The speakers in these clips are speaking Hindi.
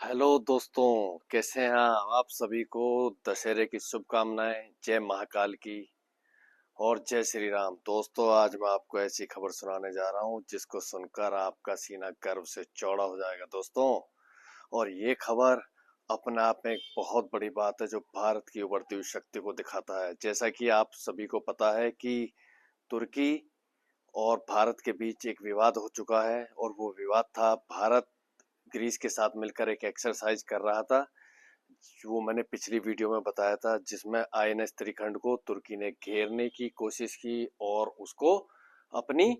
हेलो दोस्तों, कैसे हैं आप सभी को दशहरे की शुभकामनाएं। जय महाकाल की और जय श्री राम। दोस्तों, आज मैं आपको ऐसी खबर सुनाने जा रहा हूं जिसको सुनकर आपका सीना गर्व से चौड़ा हो जाएगा दोस्तों। और ये खबर अपने आप में एक बहुत बड़ी बात है जो भारत की उभरती हुई शक्ति को दिखाता है। जैसा कि आप सभी को पता है कि तुर्की और भारत के बीच एक विवाद हो चुका है, और वो विवाद था, भारत ग्रीस के साथ मिलकर एक एक्सरसाइज कर रहा था। वो मैंने पिछली वीडियो में बताया था, जिसमें आईएनएस त्रिखंड को तुर्की ने घेरने की कोशिश की और उसको अपनी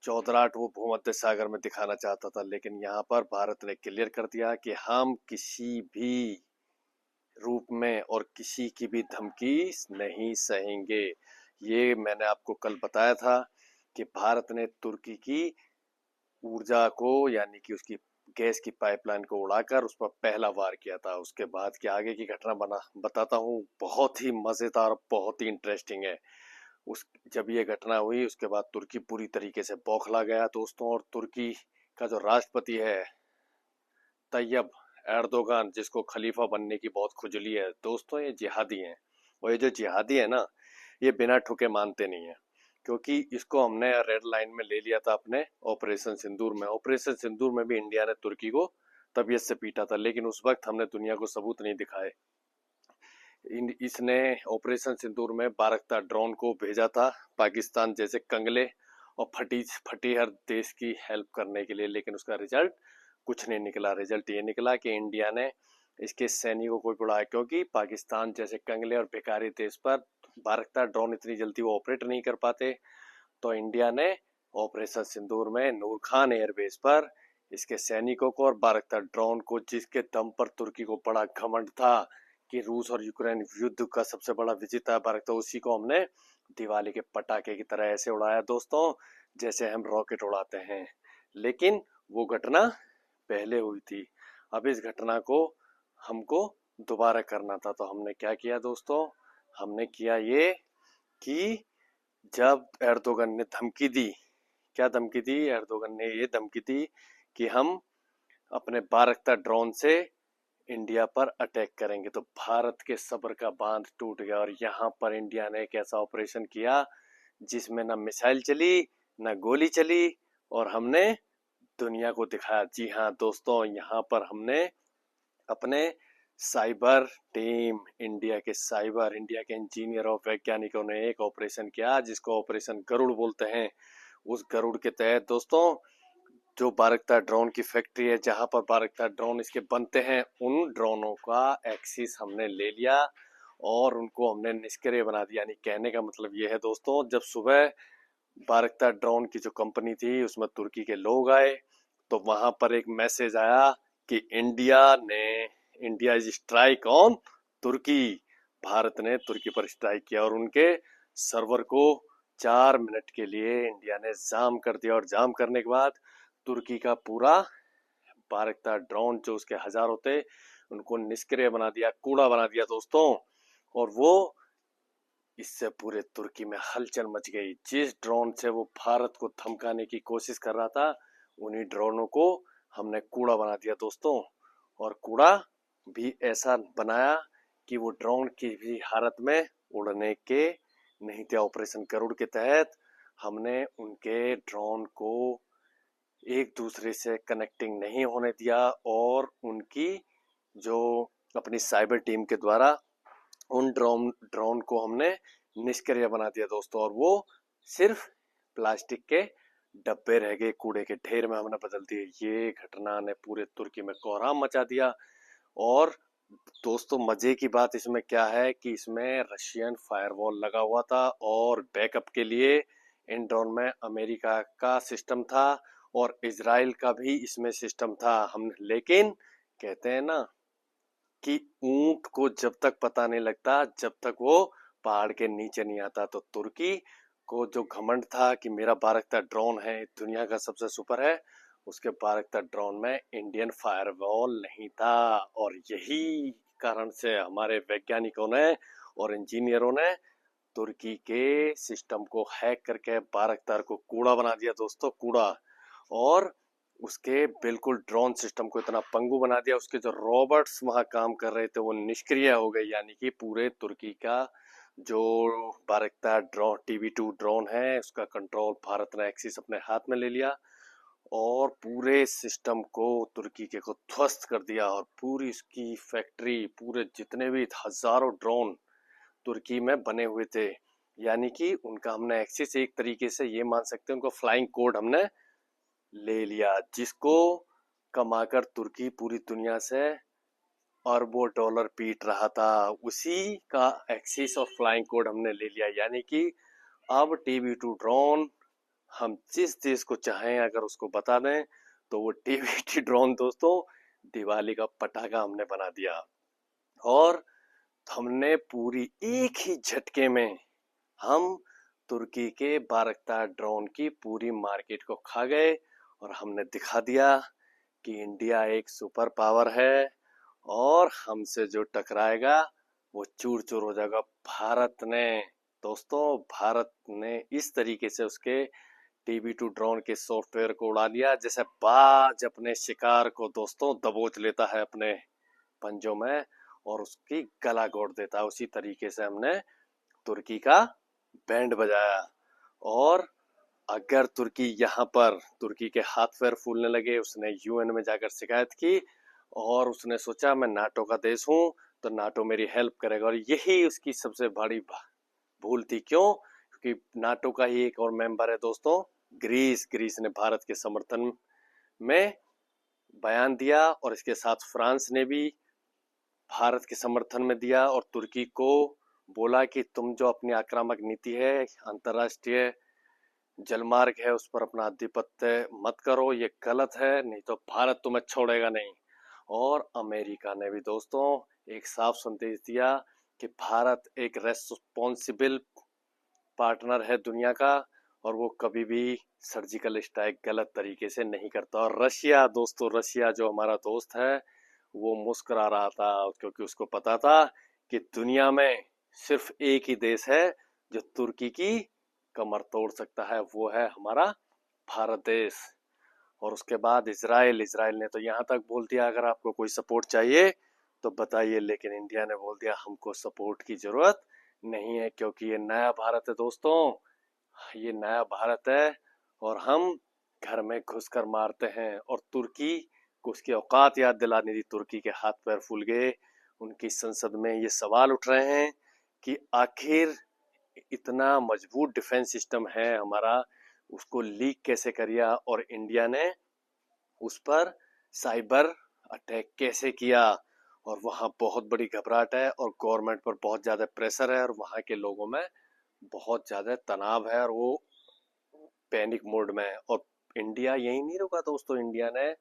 चौधराहट वो भूमध्य सागर में दिखाना चाहता था। लेकिन यहाँ पर भारत ने क्लियर कर दिया कि हम किसी भी रूप में और किसी की भी धमकी नहीं सहेंगे। ये मैंने आपको कल बताया था कि भारत ने तुर्की की ऊर्जा को, यानी कि उसकी गैस की पाइपलाइन को उड़ाकर उस पर पहला वार किया था। उसके बाद की आगे की घटना बताता हूँ, बहुत ही मजेदार, बहुत ही इंटरेस्टिंग है। उस जब ये घटना हुई उसके बाद तुर्की पूरी तरीके से बौखला गया दोस्तों। और तुर्की का जो राष्ट्रपति है, तैयब एर्दोगान, जिसको खलीफा बनने की बहुत खुजली है दोस्तों, ये जिहादी हैं। और ये जो जिहादी है ना, ये बिना ठुके मानते नहीं है। क्योंकि इसको हमने रेड लाइन में ले लिया था अपने ऑपरेशन सिंदूर में। ऑपरेशन सिंदूर में भी इंडिया ने तुर्की को तबीयत से पीटा था, लेकिन उस वक्त हमने दुनिया को सबूत नहीं दिखाए। इसने ऑपरेशन सिंदूर में बारकता ड्रोन को भेजा था पाकिस्तान जैसे कंगले और फटी हर देश की हेल्प करने के लिए, लेकिन उसका रिजल्ट कुछ नहीं निकला। रिजल्ट ये निकला कि इंडिया ने इसके सैनिकों को बुलाया, क्योंकि पाकिस्तान जैसे कंगले और भिखारी देश पर बारकता ड्रोन इतनी जल्दी वो ऑपरेट नहीं कर पाते। तो इंडिया ने ऑपरेशन सिंदूर में नूर खान एयरबेस पर इसके सैनिकों को और बारकता ड्रोन को, जिसके दम पर तुर्की को बड़ा घमंड था कि रूस और यूक्रेन युद्ध का सबसे बड़ा विजेता है भारत, तो उसी को हमने दिवाली के पटाखे की तरह ऐसे उड़ाया दोस्तों जैसे हम रॉकेट उड़ाते हैं। लेकिन वो घटना पहले हुई थी। अब इस घटना को हमको दोबारा करना था, तो हमने क्या किया दोस्तों, हमने किया ये कि जब एर्दोगन ने धमकी दी, क्या धमकी दी, एर्दोगन ने ये धमकी दी कि हम अपने बारकता ड्रोन से इंडिया पर अटैक करेंगे, तो भारत के सब्र का बांध टूट गया। और यहाँ पर इंडिया ने एक ऐसा ऑपरेशन किया जिसमें न मिसाइल चली, न गोली चली, और हमने दुनिया को दिखाया। जी हाँ दोस्तों, यहाँ पर हमने अपने साइबर टीम, इंडिया के इंजीनियर और वैज्ञानिकों ने एक ऑपरेशन किया जिसको ऑपरेशन गरुड़ बोलते हैं। उस गरुड़ के तहत दोस्तों, जो बारकता ड्रोन की फैक्ट्री है जहां पर बारकता ड्रोन इसके बनते हैं, उन ड्रोनों का एक्सिस हमने ले लिया और उनको हमने निष्क्रिय बना दिया। यानी कहने का मतलब ये है दोस्तों, जब सुबह बारकता ड्रोन की जो कंपनी थी उसमें तुर्की के लोग आए, तो वहां पर एक मैसेज आया कि इंडिया इज स्ट्राइक ऑन तुर्की। भारत ने तुर्की पर स्ट्राइक किया और उनके सर्वर को 4 मिनट के लिए इंडिया ने जाम कर दिया। और जाम करने के बाद तुर्की का पूरा बारकता ड्रोन, जो उसके हजारों थे, उनको निष्क्रिय बना दिया, कूड़ा बना दिया दोस्तों। और वो इससे पूरे तुर्की में हलचल मच गई। जिस ड्रोन से वो भारत को धमकाने की कोशिश कर रहा था, उन्हीं ड्रोनों को हमने कूड़ा बना दिया दोस्तों। और कूड़ा भी ऐसा बनाया कि वो ड्रोन की भी हालत में उड़ने के नहीं थे। ऑपरेशन गरुड़ के तहत हमने उनके ड्रोन को एक दूसरे से कनेक्टिंग नहीं होने दिया, और उनकी जो अपनी साइबर टीम के द्वारा उन ड्रोन को हमने निष्क्रिय बना दिया दोस्तों। और वो सिर्फ प्लास्टिक के डब्बे रह गए, कूड़े के ढेर में हमने बदल दिए। ये घटना ने पूरे तुर्की में कोहराम मचा दिया। और दोस्तों, मजे की बात इसमें क्या है कि इसमें रशियन फायरवॉल लगा हुआ था, और बैकअप के लिए इन ड्रोन में अमेरिका का सिस्टम था और इजराइल का भी इसमें सिस्टम था। हम लेकिन कहते हैं ना कि ऊंट को जब तक पता नहीं लगता, जब तक वो पहाड़ के नीचे नहीं आता। तो तुर्की को जो घमंड था कि मेरा बारकता ड्रोन है, दुनिया का सबसे सुपर है, उसके बारकता ड्रोन में इंडियन फायरवॉल नहीं था। और यही कारण से हमारे वैज्ञानिकों ने और इंजीनियरों ने तुर्की के सिस्टम को हैक करके बारकतार को कूड़ा बना दिया दोस्तों, कूड़ा। और उसके बिल्कुल ड्रोन सिस्टम को इतना पंगु बना दिया, उसके जो रोबोट्स वहां काम कर रहे थे वो निष्क्रिय हो गए, यानी कि पूरे तुर्की का जो बाराक्तार ड्रोन TB2 ड्रोन है उसका कंट्रोल भारत ने एक्सिस अपने हाथ में ले लिया और पूरे सिस्टम को तुर्की के को ध्वस्त कर दिया और पूरी उसकी फैक्ट्री, पूरे जितने भी हजारों ड्रोन तुर्की में बने हुए थे, यानी कि उनका हमने एक्सिस एक तरीके से ये मान सकते हैं उनको फ्लाइंग कोड हमने ले लिया, जिसको कमाकर तुर्की पूरी दुनिया से अरबों डॉलर पीट रहा था। उसी का एक्सिस और फ्लाइंग कोड हमने ले लिया, यानी कि अब TB2 ड्रोन हम जिस देश को चाहें अगर उसको बता दें तो वो TB2 ड्रोन दोस्तों दिवाली का पटाखा हमने बना दिया। और हमने पूरी एक ही झटके में हम तुर्की के बाराक्तार ड्रोन की पूरी मार्केट को खा गए और हमने दिखा दिया कि इंडिया एक सुपर पावर है और हमसे जो टकराएगा वो चूर चूर हो जाएगा। भारत ने इस तरीके से उसके TB2 ड्रोन के सॉफ्टवेयर को उड़ा दिया जैसे बाज अपने शिकार को दोस्तों दबोच लेता है अपने पंजों में और उसकी गला घोट देता है। उसी तरीके से हमने तुर्की का बैंड बजाया और अगर तुर्की के हाथ पैर फूलने लगे, उसने UN में जाकर शिकायत की और उसने सोचा मैं नाटो का देश हूं तो नाटो मेरी हेल्प करेगा, और यही उसकी सबसे बड़ी भूल थी। क्यों? क्योंकि नाटो का ही एक और मेंबर है दोस्तों, ग्रीस ने भारत के समर्थन में बयान दिया और इसके साथ फ्रांस ने भी भारत के समर्थन में दिया और तुर्की को बोला कि तुम जो अपनी आक्रामक नीति है, अंतरराष्ट्रीय जलमार्ग है, उस पर अपना आधिपत्य मत करो, ये गलत है, नहीं तो भारत तुम्हें छोड़ेगा नहीं। और अमेरिका ने भी दोस्तों एक साफ संदेश दिया कि भारत एक रेस्पॉन्सिबल पार्टनर है दुनिया का और वो कभी भी सर्जिकल स्ट्राइक गलत तरीके से नहीं करता। और रशिया जो हमारा दोस्त है वो मुस्कुरा रहा था क्योंकि उसको पता था कि दुनिया में सिर्फ एक ही देश है जो तुर्की की कमर तोड़ सकता है, वो है हमारा भारत देश। और उसके बाद इजराइल ने तो यहाँ तक बोल दिया अगर आपको कोई सपोर्ट चाहिए तो बताइए, लेकिन इंडिया ने बोल दिया हमको सपोर्ट की जरूरत नहीं है क्योंकि ये नया भारत है दोस्तों, ये नया भारत है और हम घर में घुसकर मारते हैं। और तुर्की को उसकी औकात याद दिलानी थी। तुर्की के हाथ पैर फूल गए, उनकी संसद में ये सवाल उठ रहे हैं कि आखिर इतना मजबूत डिफेंस सिस्टम है हमारा, उसको लीक कैसे किया और इंडिया ने उस पर साइबर अटैक कैसे किया। और वहां बहुत बड़ी घबराहट है और गवर्नमेंट पर बहुत ज्यादा प्रेशर है और वहां के लोगों में बहुत ज्यादा तनाव है और वो पैनिक मोड में है। और इंडिया यही नहीं रुका दोस्तों, इंडिया ने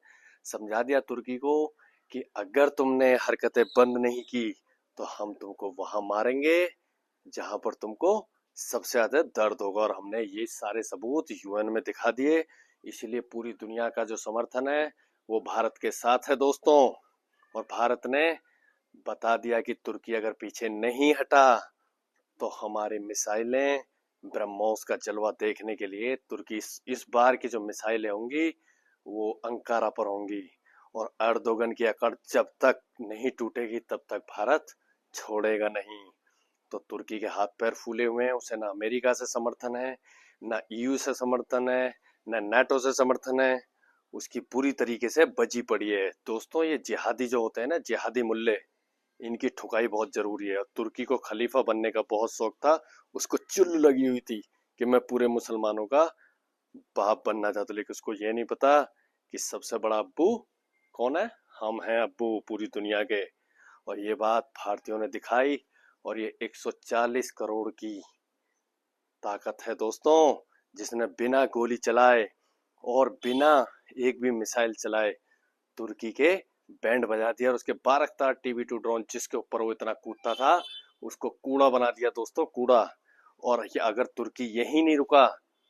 समझा दिया तुर्की को कि अगर तुमने हरकतें बंद नहीं की तो हम तुमको वहां मारेंगे जहां पर तुमको सबसे ज्यादा दर्द होगा। और हमने ये सारे सबूत UN में दिखा दिए, इसलिए पूरी दुनिया का जो समर्थन है वो भारत के साथ है दोस्तों। और भारत ने बता दिया कि तुर्की अगर पीछे नहीं हटा तो हमारी मिसाइलें ब्रह्मोस का जलवा देखने के लिए तुर्की इस बार की जो मिसाइलें होंगी वो अंकारा पर होंगी। और अर्दोगन की अकड़ जब तक नहीं टूटेगी तब तक भारत छोड़ेगा नहीं। तो तुर्की के हाथ पैर फूले हुए हैं, उसे ना अमेरिका से समर्थन है, ना EU से समर्थन है, ना नाटो से समर्थन है, उसकी पूरी तरीके से बजी पड़ी है। दोस्तों ये जिहादी जो होते हैं ना, जिहादी मुल्ले, इनकी ठुकाई बहुत जरूरी है। और तुर्की को खलीफा बनने का बहुत शौक था, उसको चुल्ल लगी हुई थी कि मैं पूरे मुसलमानों का बाप बनना चाहता, लेकिन उसको ये नहीं पता कि सबसे बड़ा अब्बू कौन है, हम हैं अब्बू पूरी दुनिया के। और ये बात भारतीयों ने दिखाई और ये 140 करोड़ की ताकत है दोस्तों, जिसने बिना गोली चलाए और बिना एक भी मिसाइल चलाए तुर्की के बैंड बजा दिया। और उसके बाराक्तार TB2 ड्रोन जिसके ऊपर वो इतना कूदता था उसको कूड़ा बना दिया दोस्तों, कूड़ा। और ये अगर तुर्की यही नहीं रुका,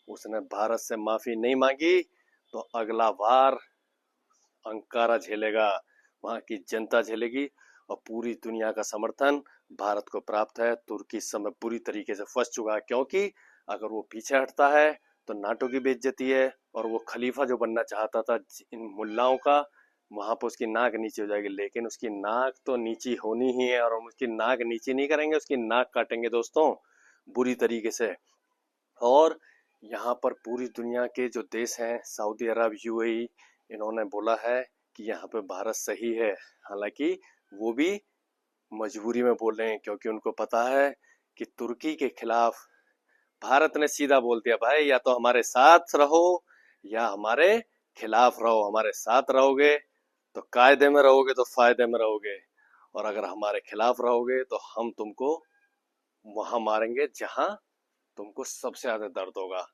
उसने भारत से माफी नहीं मांगी तो अगला वार अंकारा झेलेगा, वहां की जनता झेलेगी। और पूरी दुनिया का समर्थन भारत को प्राप्त है। तुर्की इस समय बुरी तरीके से फंस चुका है क्योंकि अगर वो पीछे हटता है तो नाटो की बेइज्जती है और वो खलीफा जो बनना चाहता था इन मुल्लाओं का, वहां पर उसकी नाक नीचे हो जाएगी। लेकिन उसकी नाक तो नीची होनी ही है, और हम उसकी नाक नीची नहीं करेंगे, उसकी नाक काटेंगे दोस्तों बुरी तरीके से। और यहाँ पर पूरी दुनिया के जो देश हैं, सऊदी अरब, यूएई, इन्होंने बोला है कि यहाँ पे भारत सही है। हालांकि वो भी मजबूरी में बोल रहे हैं, क्योंकि उनको पता है कि तुर्की के खिलाफ भारत ने सीधा बोल दिया, भाई या तो हमारे साथ रहो या हमारे खिलाफ रहो। हमारे साथ रहोगे तो कायदे में रहोगे, तो फायदे में रहोगे, और अगर हमारे खिलाफ रहोगे तो हम तुमको वहां मारेंगे जहां तुमको सबसे ज्यादा दर्द होगा।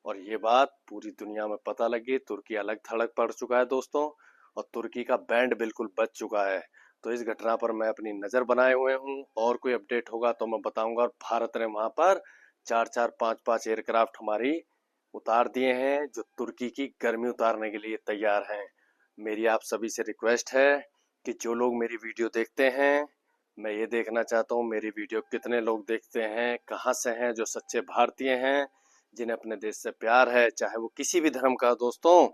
और ये बात पूरी दुनिया में पता लगी, तुर्की अलग थलग पड़ चुका है दोस्तों, और तुर्की का बैंड बिल्कुल बच चुका है। तो इस घटना पर मैं अपनी नजर बनाए हुए हूँ, और कोई अपडेट होगा तो मैं बताऊंगा। और भारत ने वहां पर 4-4, 5-5 एयरक्राफ्ट हमारी उतार दिए हैं, जो तुर्की की गर्मी उतारने के लिए तैयार हैं। मेरी आप सभी से रिक्वेस्ट है कि जो लोग मेरी वीडियो देखते हैं, मैं ये देखना चाहता हूँ मेरी वीडियो कितने लोग देखते हैं, कहाँ से हैं, जो सच्चे भारतीय हैं, जिन्हें अपने देश से प्यार है, चाहे वो किसी भी धर्म का दोस्तों,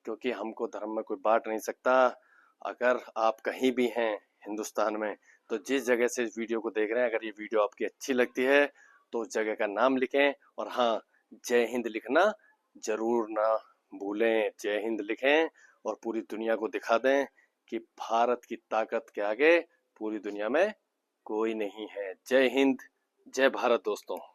क्योंकि हमको धर्म में कोई बांट नहीं सकता। अगर आप कहीं भी हैं हिंदुस्तान में, तो जिस जगह से इस वीडियो को देख रहे हैं, अगर ये वीडियो आपकी अच्छी लगती है तो उस जगह का नाम लिखें, और हाँ, जय हिंद लिखना जरूर ना भूलें। जय हिंद लिखें और पूरी दुनिया को दिखा दें कि भारत की ताकत के आगे पूरी दुनिया में कोई नहीं है। जय हिंद, जय भारत दोस्तों।